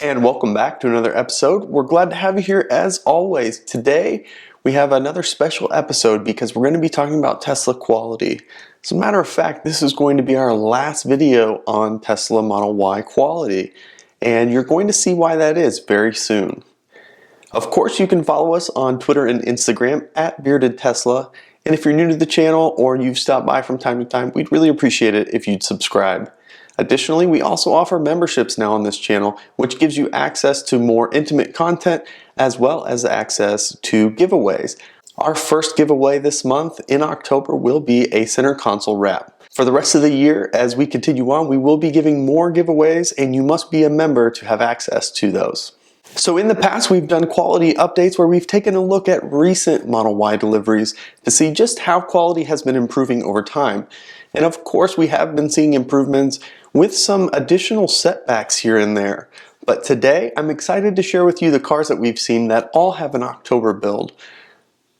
And welcome back to another episode. We're glad to have you here as always. Today we have another special episode because we're going to be talking about Tesla quality. As a matter of fact, this is going to be our last video on Tesla Model Y quality, and you're going to see why that is very soon. Of course, you can follow us on Twitter and Instagram at BeardedTesla, and if you're new to the channel or you've stopped by from time to time, we'd really appreciate it if you'd subscribe. Additionally, we also offer memberships now on this channel, which gives you access to more intimate content as well as access to giveaways. Our first giveaway this month in October will be a center console wrap. For the rest of the year, as we continue on, we will be giving more giveaways, and you must be a member to have access to those. So in the past, we've done quality updates where we've taken a look at recent Model Y deliveries to see just how quality has been improving over time. And of course, we have been seeing improvements with some additional setbacks here and there. But today, I'm excited to share with you the cars that we've seen that all have an October build.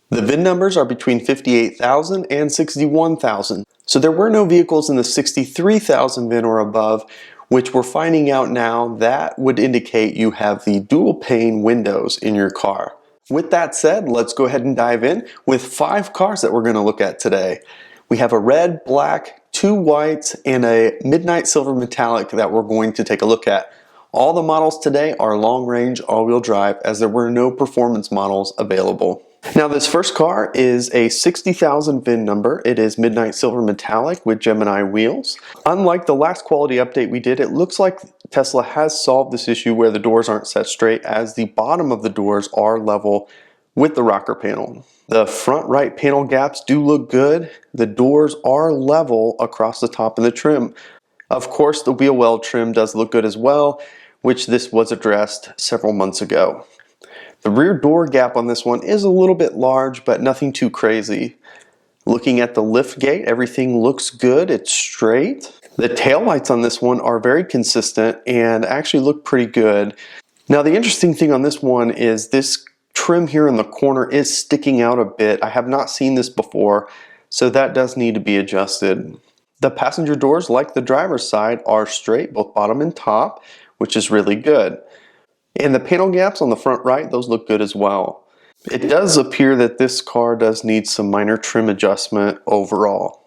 The VIN numbers are between 58,000 and 61,000. So there were no vehicles in the 63,000 VIN or above, which we're finding out now that would indicate you have the dual pane windows in your car. With that said, let's go ahead and dive in with 5 cars that we're going to look at today. We have a red, black, 2 whites, and a midnight silver metallic that we're going to take a look at. All the models today are long range all-wheel drive, as there were no performance models available. Now this first car is a 60,000 VIN number. It is midnight silver metallic with Gemini wheels. Unlike the last quality update we did, it looks like Tesla has solved this issue where the doors aren't set straight, as the bottom of the doors are level with the rocker panel. The front right panel gaps do look good. The doors are level across the top of the trim. Of course, the wheel well trim does look good as well, which this was addressed several months ago. The rear door gap on this one is a little bit large, but nothing too crazy. Looking at the lift gate, everything looks good. It's straight. The taillights on this one are very consistent and actually look pretty good. Now the interesting thing on this one is this trim here in the corner is sticking out a bit. I have not seen this before, so that does need to be adjusted. The passenger doors, like the driver's side, are straight, both bottom and top, which is really good. And the panel gaps on the front right, those look good as well. It does appear that this car does need some minor trim adjustment overall.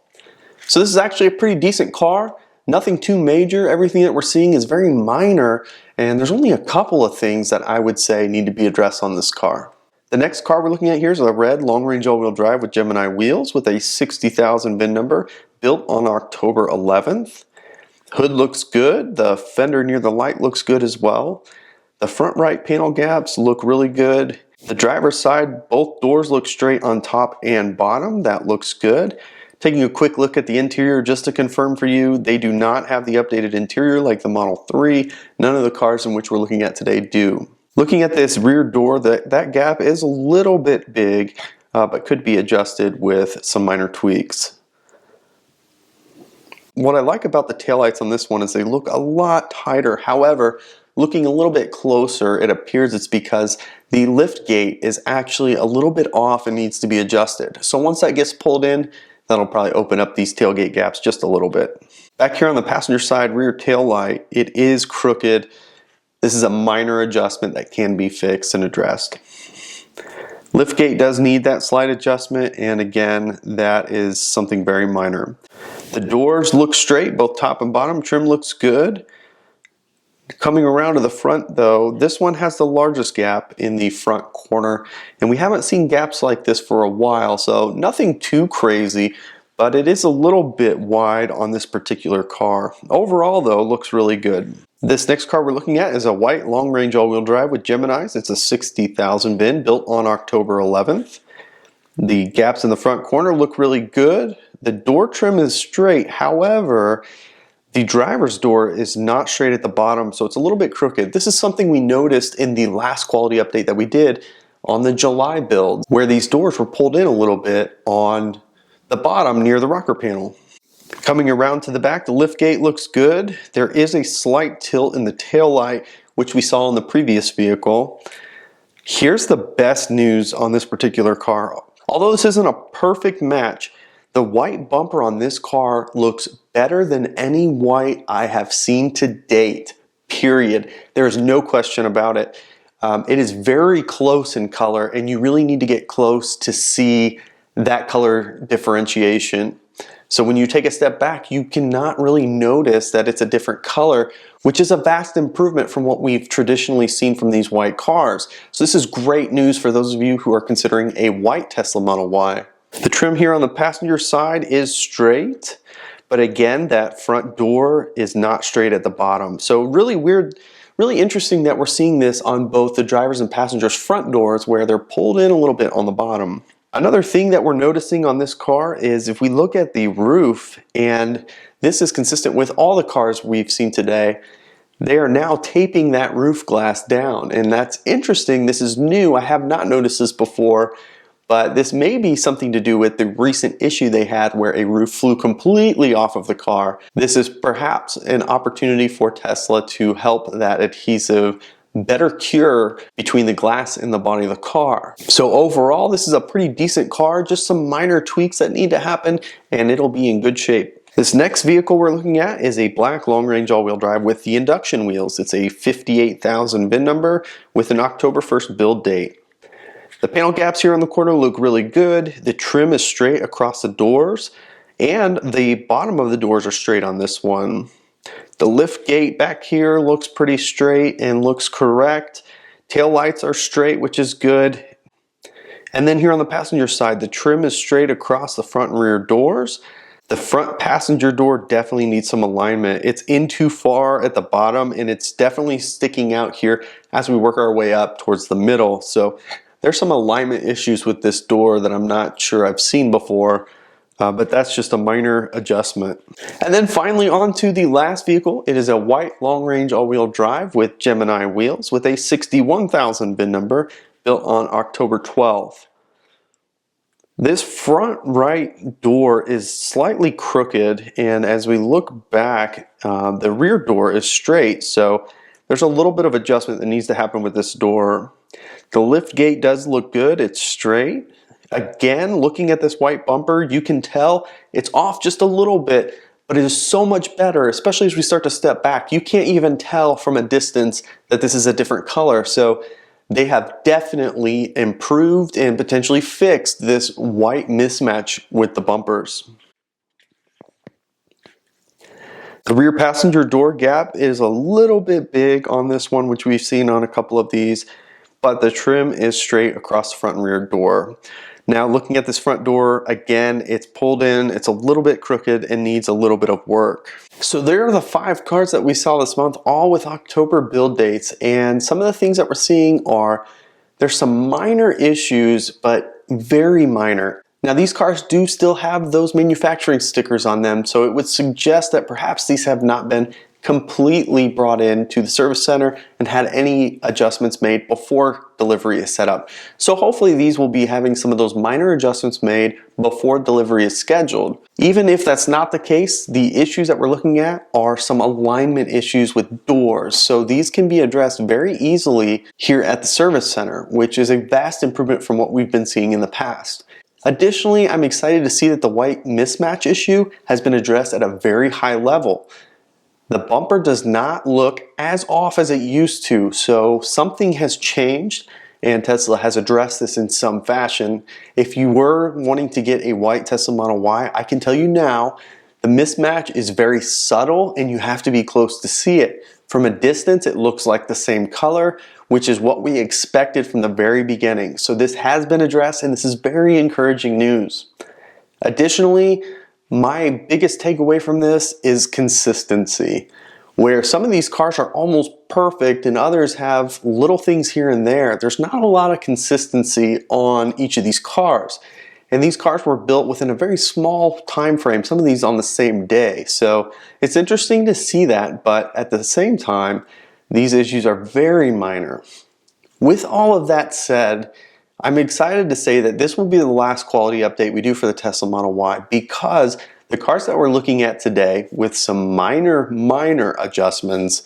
So this is actually a pretty decent car. Nothing too major. Everything that we're seeing is very minor, and there's only a couple of things that I would say need to be addressed on this car. The next car we're looking at here is a red long-range all-wheel drive with Gemini wheels with a 60,000 VIN number, built on October 11th. Hood looks good. The fender near the light looks good as well. The front right panel gaps look really good. The driver's side, both doors look straight on top and bottom. That looks good. Taking a quick look at the interior just to confirm for you, they do not have the updated interior like the Model 3. None of the cars in which we're looking at today do. Looking at this rear door, that gap is a little bit big, but could be adjusted with some minor tweaks. What I like about the taillights on this one is they look a lot tighter. However, looking a little bit closer, it appears it's because the lift gate is actually a little bit off and needs to be adjusted. So once that gets pulled in, that'll probably open up these tailgate gaps just a little bit. Back here on the passenger side rear tail light, it is crooked. This is a minor adjustment that can be fixed and addressed. Liftgate does need that slight adjustment, and again, that is something very minor. The doors look straight, both top and bottom. Trim looks good. Coming around to the front though, this one has the largest gap in the front corner, and we haven't seen gaps like this for a while, so nothing too crazy, but it is a little bit wide on this particular car. Overall though, looks really good. This next car we're looking at is a white long-range all-wheel drive with Geminis. It's a 60,000 VIN, built on October 11th. The gaps in the front corner look really good. The door trim is straight, however, the driver's door is not straight at the bottom, so it's a little bit crooked. This is something we noticed in the last quality update that we did on the July build, where these doors were pulled in a little bit on the bottom near the rocker panel. Coming around to the back, the liftgate looks good. There is a slight tilt in the tail light, which we saw in the previous vehicle. Here's the best news on this particular car. Although this isn't a perfect match, the white bumper on this car looks better than any white I have seen to date, period. There is no question about it. It is very close in color, and you really need to get close to see that color differentiation. So when you take a step back, you cannot really notice that it's a different color, which is a vast improvement from what we've traditionally seen from these white cars. So this is great news for those of you who are considering a white Tesla Model Y. The trim here on the passenger side is straight, but again, that front door is not straight at the bottom. So really weird, really interesting that we're seeing this on both the driver's and passenger's front doors where they're pulled in a little bit on the bottom. Another thing that we're noticing on this car is if we look at the roof, and this is consistent with all the cars we've seen today, they are now taping that roof glass down, and that's interesting. This is new. I have not noticed this before, but this may be something to do with the recent issue they had where a roof flew completely off of the car. This is perhaps an opportunity for Tesla to help that adhesive better cure between the glass and the body of the car. So overall, this is a pretty decent car, just some minor tweaks that need to happen, and it'll be in good shape. This next vehicle we're looking at is a black long-range all-wheel drive with the induction wheels. It's a 58,000 VIN number with an October 1st build date. The panel gaps here on the corner look really good. The trim is straight across the doors, and the bottom of the doors are straight on this one. The lift gate back here looks pretty straight and looks correct. Tail lights are straight, which is good. And then here on the passenger side, the trim is straight across the front and rear doors. The front passenger door definitely needs some alignment. It's in too far at the bottom, and it's definitely sticking out here as we work our way up towards the middle. So there's some alignment issues with this door that I'm not sure I've seen before. But that's just a minor adjustment. And then finally on to the last vehicle. It is a white long-range all-wheel drive with Gemini wheels with a 61,000 VIN number built on October 12th. This front right door is slightly crooked, and as we look back, the rear door is straight, so there's a little bit of adjustment that needs to happen with this door. The lift gate does look good, it's straight. Again, looking at this white bumper, you can tell it's off just a little bit, but it is so much better, especially as we start to step back. You can't even tell from a distance that this is a different color. So they have definitely improved and potentially fixed this white mismatch with the bumpers. The rear passenger door gap is a little bit big on this one, which we've seen on a couple of these, but the trim is straight across the front and rear door. Now looking at this front door, again, it's pulled in, it's a little bit crooked and needs a little bit of work. So there are the 5 cars that we saw this month, all with October build dates. And some of the things that we're seeing are, there's some minor issues, but very minor. Now these cars do still have those manufacturing stickers on them, so it would suggest that perhaps these have not been completely brought in to the service center and had any adjustments made before delivery is set up. So hopefully these will be having some of those minor adjustments made before delivery is scheduled. Even if that's not the case, the issues that we're looking at are some alignment issues with doors. So these can be addressed very easily here at the service center, which is a vast improvement from what we've been seeing in the past. Additionally, I'm excited to see that the white mismatch issue has been addressed at a very high level. The bumper does not look as off as it used to, so something has changed and Tesla has addressed this in some fashion. If you were wanting to get a white Tesla Model Y, I can tell you now, the mismatch is very subtle and you have to be close to see it. From a distance, it looks like the same color, which is what we expected from the very beginning. So this has been addressed and this is very encouraging news. Additionally, my biggest takeaway from this is consistency, where some of these cars are almost perfect and others have little things here and there. There's not a lot of consistency on each of these cars. And these cars were built within a very small time frame, some of these on the same day. So it's interesting to see that, but at the same time, these issues are very minor. With all of that said, I'm excited to say that this will be the last quality update we do for the Tesla Model Y, because the cars that we're looking at today, with some minor adjustments,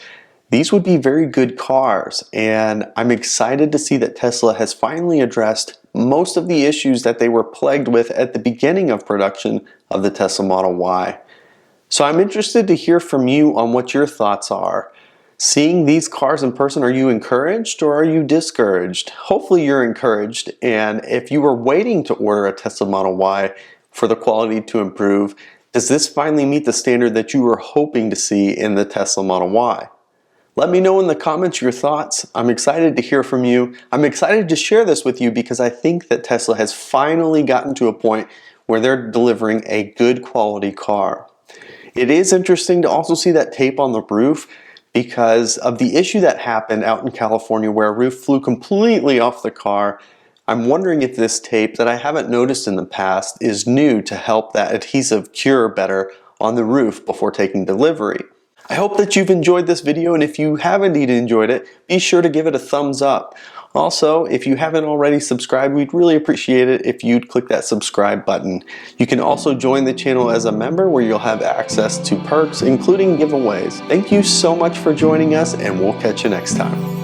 these would be very good cars. And I'm excited to see that Tesla has finally addressed most of the issues that they were plagued with at the beginning of production of the Tesla Model Y. So I'm interested to hear from you on what your thoughts are. Seeing these cars in person, are you encouraged or are you discouraged? Hopefully you're encouraged, and if you were waiting to order a Tesla Model Y for the quality to improve, does this finally meet the standard that you were hoping to see in the Tesla Model Y? Let me know in the comments your thoughts. I'm excited to hear from you. I'm excited to share this with you because I think that Tesla has finally gotten to a point where they're delivering a good quality car. It is interesting to also see that tape on the roof because of the issue that happened out in California where a roof flew completely off the car. I'm wondering if this tape that I haven't noticed in the past is new to help that adhesive cure better on the roof before taking delivery. I hope that you've enjoyed this video, and if you have indeed enjoyed it, be sure to give it a thumbs up. Also, if you haven't already subscribed, we'd really appreciate it if you'd click that subscribe button. You can also join the channel as a member where you'll have access to perks, including giveaways. Thank you so much for joining us, and we'll catch you next time.